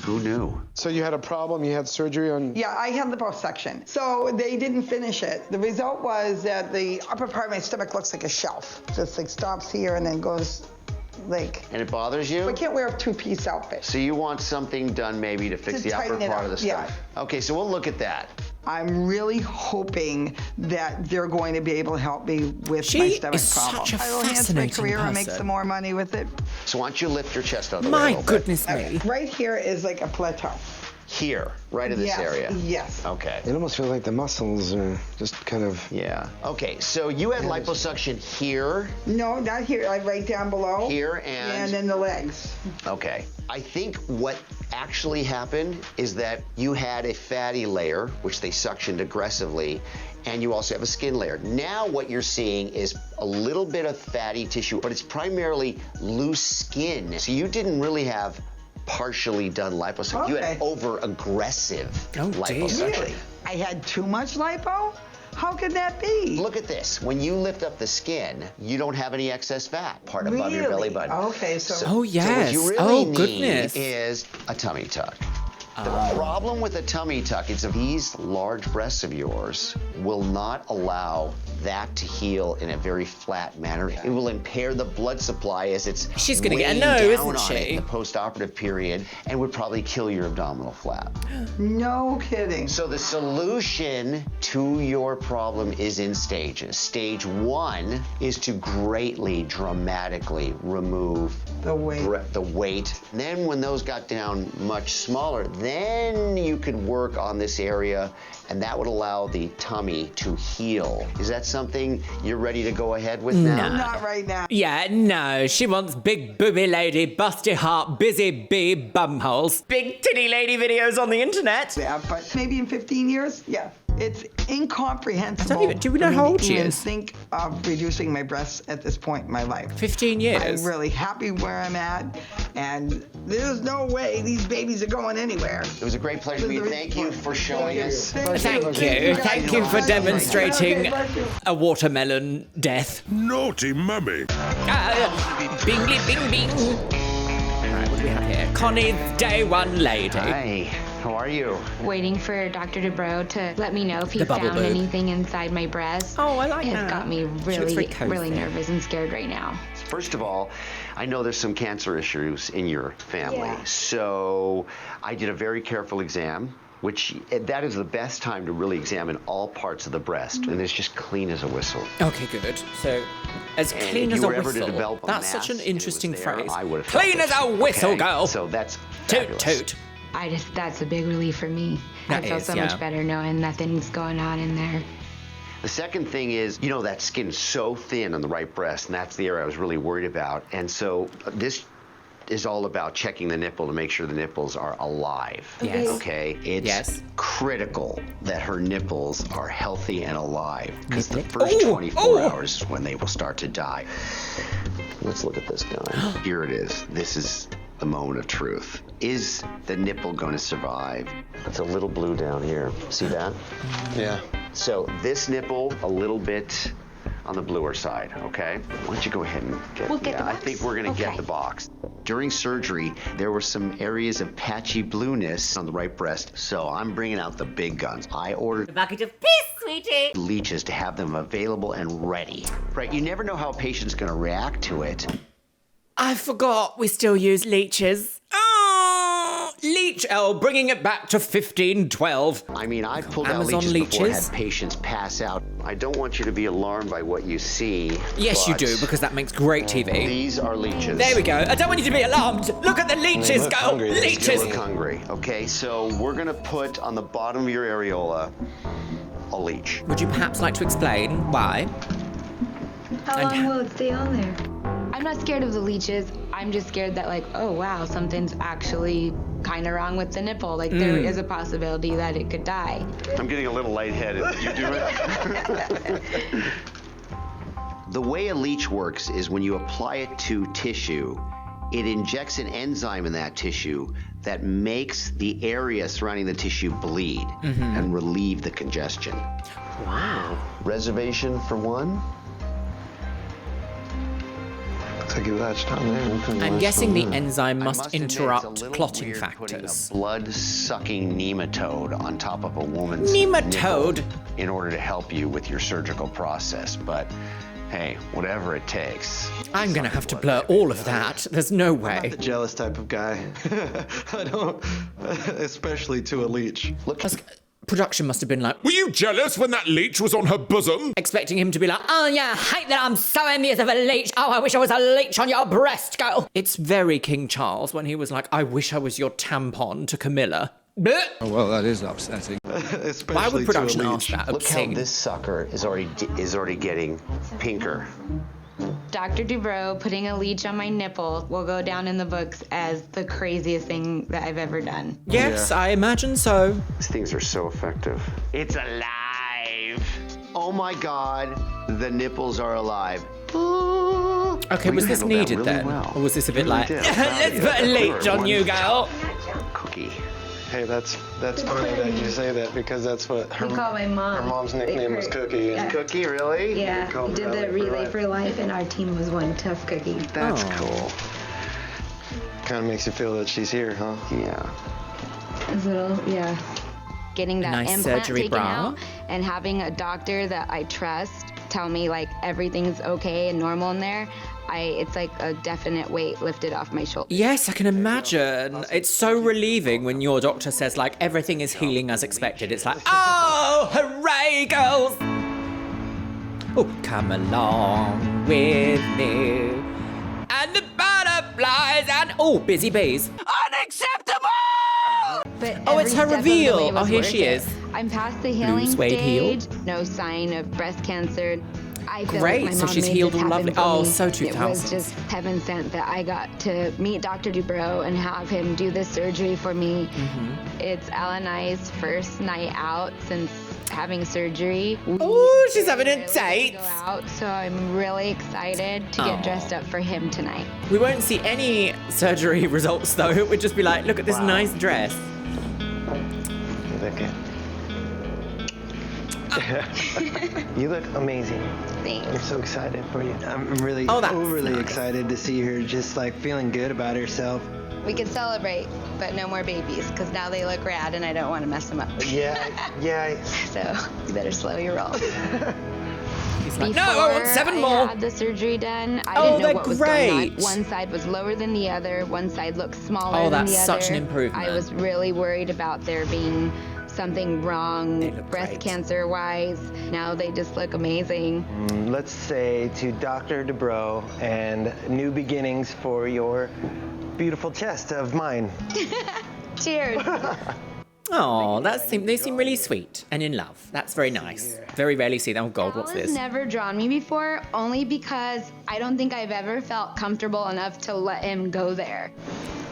Who knew? So you had a problem, you had surgery on... Yeah, I had the liposuction. So they didn't finish it. The result was that the upper part of my stomach looks like a shelf. Just like stops here and then goes like... And it bothers you? I can't wear a two-piece outfit. So you want something done maybe to fix the upper tighten it part up, of the stomach? yeah. Okay, so we'll look at that. I'm really hoping that they're going to be able to help me with my stomach is problem. such a I will enhance my fascinating career and make person. some more money with it. So why don't you lift your chest out of the way a My little bit? goodness me. Right here is like a plateau. Here, right in this Yes, area? yes. Okay. It almost feels like the muscles are just kind of... Yeah. Okay, so you had liposuction here. No, not here. Right down below. Here and then the legs. Okay. I think what actually happened is that you had a fatty layer, which they suctioned aggressively, and you also have a skin layer. Now what you're seeing is a little bit of fatty tissue, but it's primarily loose skin. So you didn't really have partially done liposuction. Okay. You had over-aggressive liposuction. Really? I had too much lipo? How could that be? Look at this. When you lift up the skin, you don't have any excess fat part above your belly button. Okay, so... Oh, yes. So what you really goodness. need is a tummy tuck. The problem with a tummy tuck is that these large breasts of yours will not allow that to heal in a very flat manner. It will impair the blood supply as it's She's gonna get a weighing no, down isn't on she? it in the post-operative period and would probably kill your abdominal flap. No kidding. So the solution to your problem is in stages. Stage 1 is to greatly, dramatically remove the weight. Then when those got down much smaller, then you could work on this area and that would allow the tummy to heal. Is that something you're ready to go ahead with now? Not right now. Yeah, no, she wants big booby lady, busty heart, busy bee bumholes. Big titty lady videos on the internet. Yeah, but maybe in 15 years, yeah. It's incomprehensible. I don't even, do we know how old she to even is? think of reducing my breasts at this point in my life. 15 years. I'm really happy where I'm at, and there's no way these babies are going anywhere. It was a great pleasure to meet you. Thank you for showing us. Thank you for demonstrating a watermelon death. Naughty mummy. Bingly bing bing. Right, what do we have here? Connie's day one lady. Hi, how are you? Waiting for Dr. Dubrow to let me know if he The bubble found boob. anything inside my breast. Oh, I like It's that. got me She looks really, very cozy. really nervous and scared right now. First of all, I know there's some cancer issues in your family. Yeah. So I did a very careful exam, which that is the best time to really examine all parts of the breast. And it's just clean as a whistle. Okay, good. So, as And clean if as you a were ever to whistle. develop a That's such mass an and it was interesting there, phrase. I would have felt Clean it. as a whistle, Okay, girl. So that's Toot fabulous. toot. That's a big relief for me. That I feel is, so yeah. much better knowing nothing's going on in there. The second thing is, you know, that skin's so thin on the right breast, and that's the area I was really worried about. And so this is all about checking the nipple to make sure the nipples are alive. Yes. Okay? It's critical that her nipples are healthy and alive, because the first 24 hours is when they will start to die. Let's look at this guy. Here it is. This is the moment of truth. Is the nipple going to survive? It's a little blue down here. See that? Yeah. So this nipple, a little bit on the bluer side, okay? Why don't you go ahead and get, We'll get the I box? think we're gonna get the box. During surgery, there were some areas of patchy blueness on the right breast, so I'm bringing out the big guns. I ordered A bucket of peace, sweetie. leeches to have them available and ready. Right, you never know how a patient's gonna react to it. I forgot we still use leeches. Oh, leech L, bringing it back to 1512. I mean, I've pulled out Amazon leeches before, leeches? had patients pass out. I don't want you to be alarmed by what you see. Yes, you but do, because that makes great TV. These are leeches. There we go. I don't want you to be alarmed. Look at the leeches Look go. hungry. They still Leeches. look hungry. Okay, so we're gonna put on the bottom of your areola a leech. Would you perhaps like to explain why? How long will it stay on there? I'm not scared of the leeches. I'm just scared that, like, oh wow, something's actually kind of wrong with the nipple. Like, there is a possibility that it could die. I'm getting a little lightheaded. You do it? The way a leech works is when you apply it to tissue, it injects an enzyme in that tissue that makes the area surrounding the tissue bleed and relieve the congestion. Wow. Reservation for one? Looks like you latched on there. I'm guessing the enzyme I must admit, it's a interrupt little clotting weird putting factors. a blood-sucking nematode on top of a woman's Nematode? nipple in order to help you with your surgical process, but hey, whatever it takes. I'm gonna have to blur all of that. There's no I'm way. not the jealous type of guy. I don't, especially to a leech. Look, Production must have been like, Were you jealous when that leech was on her bosom? expecting him to be like, oh yeah, I hate that I'm so envious of a leech. Oh, I wish I was a leech on your breast, girl. It's very King Charles when he was like, I wish I was your tampon to Camilla. Blech. Oh, well, that is upsetting. Especially Why would production to a ask leech. that? look how Obscene. this sucker is already getting pinker. Dr. Dubrow putting a leech on my nipple will go down in the books as the craziest thing that I've ever done. Yes, I imagine so. These things are so effective. It's alive. Oh my God, the nipples are alive. Okay, was this needed then? Or was this a bit like, let's put a leech on you, girl? Cookie. Hey, that's funny that you say that because that's what her, You call my mom. her mom's nickname was Cookie. Yeah. Cookie, really? Yeah, we did the Relay for Life, and our team was one tough cookie. That's cool. Kind of makes you feel that she's here, huh? Yeah. It's a little, yeah. Getting that Nice implant surgery taken bra. out and having a doctor that I trust tell me like everything's okay and normal in there, it's like a definite weight lifted off my shoulders. Yes, I can imagine. It's so relieving when your doctor says, like, everything is healing as expected. It's like, oh, hooray, girls! Oh, come along with me. And the butterflies and, oh, busy bees. Unacceptable! But Oh, it's every her step of the way reveal. was Oh, here worth she it. is. I'm past the healing suede heel. stage. No sign of breast cancer. I feel Great, like my so mom she's made healed this all happen lovely. for Oh, me. so It 2000s. was just heaven sent that I got to meet Dr. Dubrow and have him do this surgery for me. It's Ella and I's first night out since having surgery. Oh, she's having a Really date. go out, so I'm really excited to get dressed up for him tonight. We won't see any surgery results, though. It would just be like, look at this nice dress. You look amazing. Thanks. I'm so excited for you. I'm really Oh, that's overly nice. excited to see her just like feeling good about herself. We could celebrate, but no more babies, because now they look rad and I don't want to mess them up. Yeah. So you better slow your roll. He's like, no, I want 7 more. I had the surgery done. I Oh, didn't know they're what was going on. great. One side was lower than the other. One side looked smaller Oh, than the that's other. such an improvement. I was really worried about there being something wrong breast great. cancer-wise. Now they just look amazing. Let's say to Dr. Dubrow and new beginnings for your beautiful chest of mine. Cheers. Oh, they seem really sweet and in love. That's very nice. Very rarely see them. Oh God, what's That has this? never drawn me before, only because I don't think I've ever felt comfortable enough to let him go there.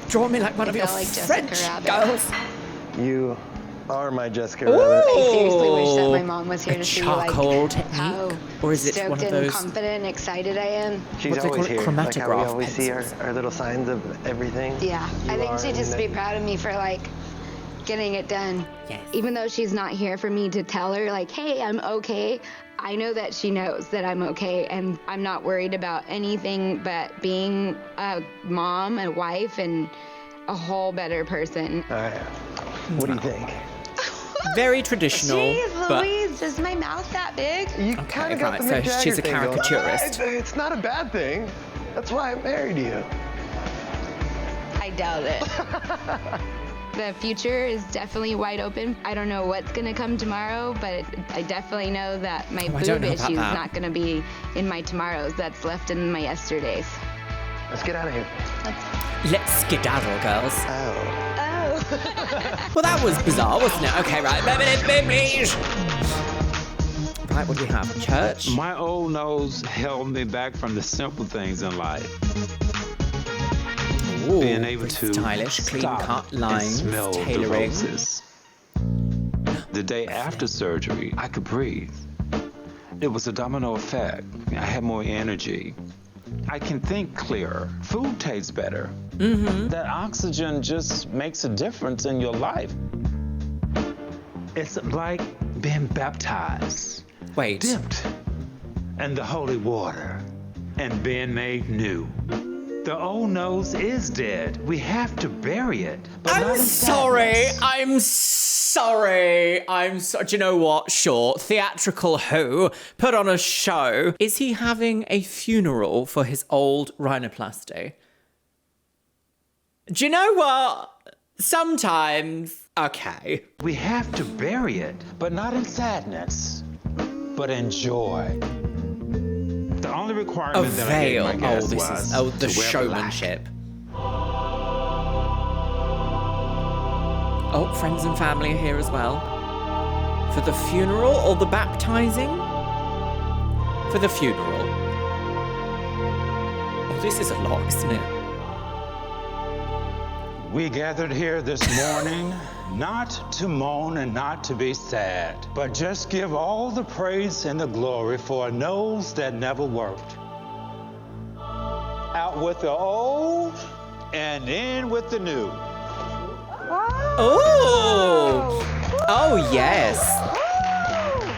Draw me like one I of your feel like French Jessica Rabbit. girls. You Or my Jessica Ooh. Rabbit. I seriously wish that my mom was here A to see charcoal like technique? how Or is it stoked one of and those- confident and excited I am. She's What do they always call it? here. Like how we Chromatograph always see pencils. our little signs of everything. Yeah, I You think are, she'd and just be that- proud of me for like getting it done. Yes. Even though she's not here for me to tell her like, hey, I'm okay. I know that she knows that I'm okay, and I'm not worried about anything but being a mom, a wife, and a whole better person. All right. What do you think? Very traditional, Jeez, but Louise, is my mouth that big? You Okay, kind of got right, the so Mick Jagger she's a thing going. caricaturist. It's not a bad thing. That's why I married you. I doubt it. The future is definitely wide open. I don't know what's gonna come tomorrow, but I definitely know that my I don't boob know issue about is that. not gonna be in my tomorrows. That's left in my yesterdays. Let's get out of here. let's skedaddle, girls. Oh. Well, that was bizarre, wasn't it? Okay, right. Right, what do we have? Church? My old nose held me back from the simple things in life. Ooh, Being able pretty to stylish, clean stop cut and lines, smell the tailoring. roses. The day after surgery, I could breathe. It was a domino effect. I had more energy. I can think clearer. Food tastes better. Mm-hmm. That oxygen just makes a difference in your life. It's like being baptized. Wait. Dipped in the holy water and being made new. The old nose is dead. We have to bury it. But not I'm in sorry. sadness. I'm sorry. Do you know what? Sure. Theatrical who put on a show. Is he having a funeral for his old rhinoplasty? Do you know what? Sometimes. Okay. We have to bury it, but not in sadness, but in joy. The only A requirement that I gave veil. my Oh, guests this was is the to wear black. showmanship. Oh, friends and family are here as well. For the funeral or the baptizing? For the funeral. Oh, this is a lot, isn't it? We gathered here this morning not to moan and not to be sad, but just give all the praise and the glory for a nose that never worked. Out with the old and in with the new. Oh! Oh, yes.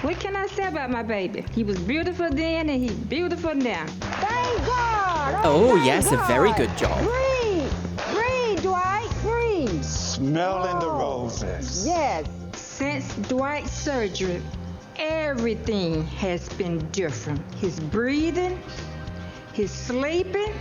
What can I say about my baby? He was beautiful then and he's beautiful now. Thank God! Oh, thank yes, God. a very good job. Breathe! Breathe, Dwight! Breathe! Smelling the roses. Yes. Since Dwight's surgery, everything has been different. His breathing, his sleeping,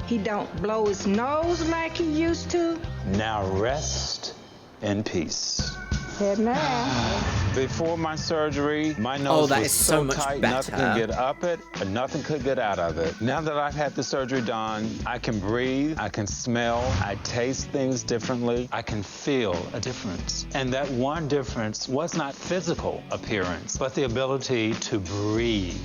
he don't blow his nose like he used to. Now rest in peace. Amen. Before my surgery, my nose that was is so much tight, better. nothing could get up it, and nothing could get out of it. Now that I've had the surgery done, I can breathe, I can smell, I taste things differently, I can feel a difference. And that one difference was not physical appearance, but the ability to breathe.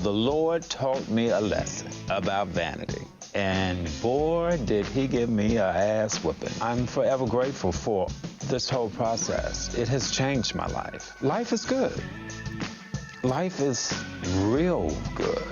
The Lord taught me a lesson about vanity. And boy, did he give me a ass whooping. I'm forever grateful for this whole process. It has changed my life. Life is good. Life is real good.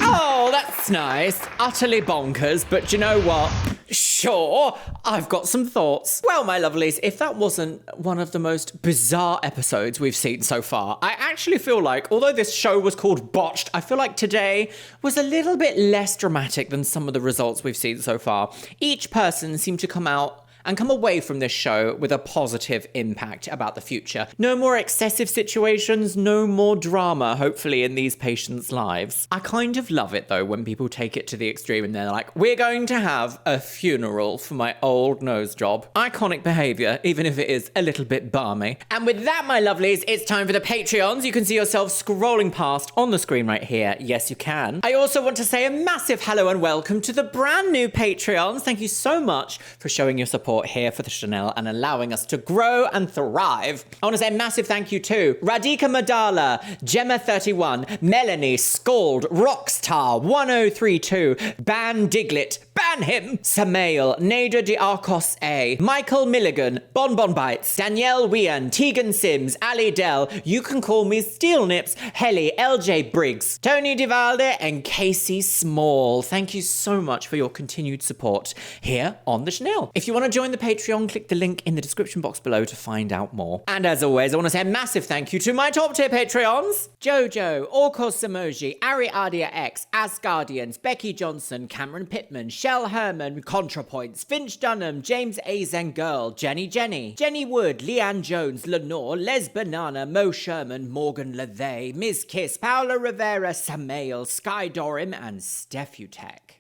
Oh, that's nice. Utterly bonkers, but you know what? Sure, I've got some thoughts. Well, my lovelies, if that wasn't one of the most bizarre episodes we've seen so far, I actually feel like, although this show was called Botched, I feel like today was a little bit less dramatic than some of the results we've seen so far. Each person seemed to come out and come away from this show with a positive impact about the future. No more excessive situations, no more drama, hopefully, in these patients' lives. I kind of love it, though, when people take it to the extreme and they're like, we're going to have a funeral for my old nose job. Iconic behaviour, even if it is a little bit balmy. And with that, my lovelies, it's time for the Patreons. You can see yourself scrolling past on the screen right here. Yes, you can. I also want to say a massive hello and welcome to the brand new Patreons. Thank you so much for showing your support here for the Chanel and allowing us to grow and thrive. I want to say a massive thank you to Radhika Madala, Gemma31, Melanie, Scald, Rockstar, 1032, Ban Diglett, Ban him! Samael, Nader de Arcos A, Michael Milligan, Bonbon Bites, Danielle Wian, Tegan Sims, Ali Dell, You Can Call Me Steel Nips, Helly, LJ Briggs, Tony DiValde, and Casey Small. Thank you so much for your continued support here on The Chanel. If you want to join the Patreon, click the link in the description box below to find out more. And as always, I want to say a massive thank you to my top tier Patreons: Jojo, Orkos Samoji, Ariadia X, Asgardians, Becky Johnson, Cameron Pittman, Shell Herman, ContraPoints, Finch Dunham, James A. Zengirl, Jenny Wood, Leanne Jones, Lenore, Les Banana, Mo Sherman, Morgan LaVey, Ms. Kiss, Paola Rivera, Samael, Sky Dorim, and Stefutek.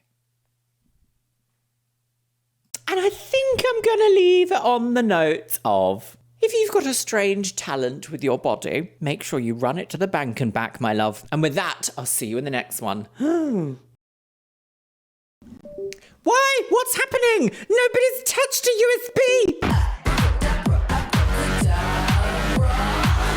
And I think I'm going to leave it on the note of, if you've got a strange talent with your body, make sure you run it to the bank and back, my love. And with that, I'll see you in the next one. Why? What's happening? Nobody's touched a USB!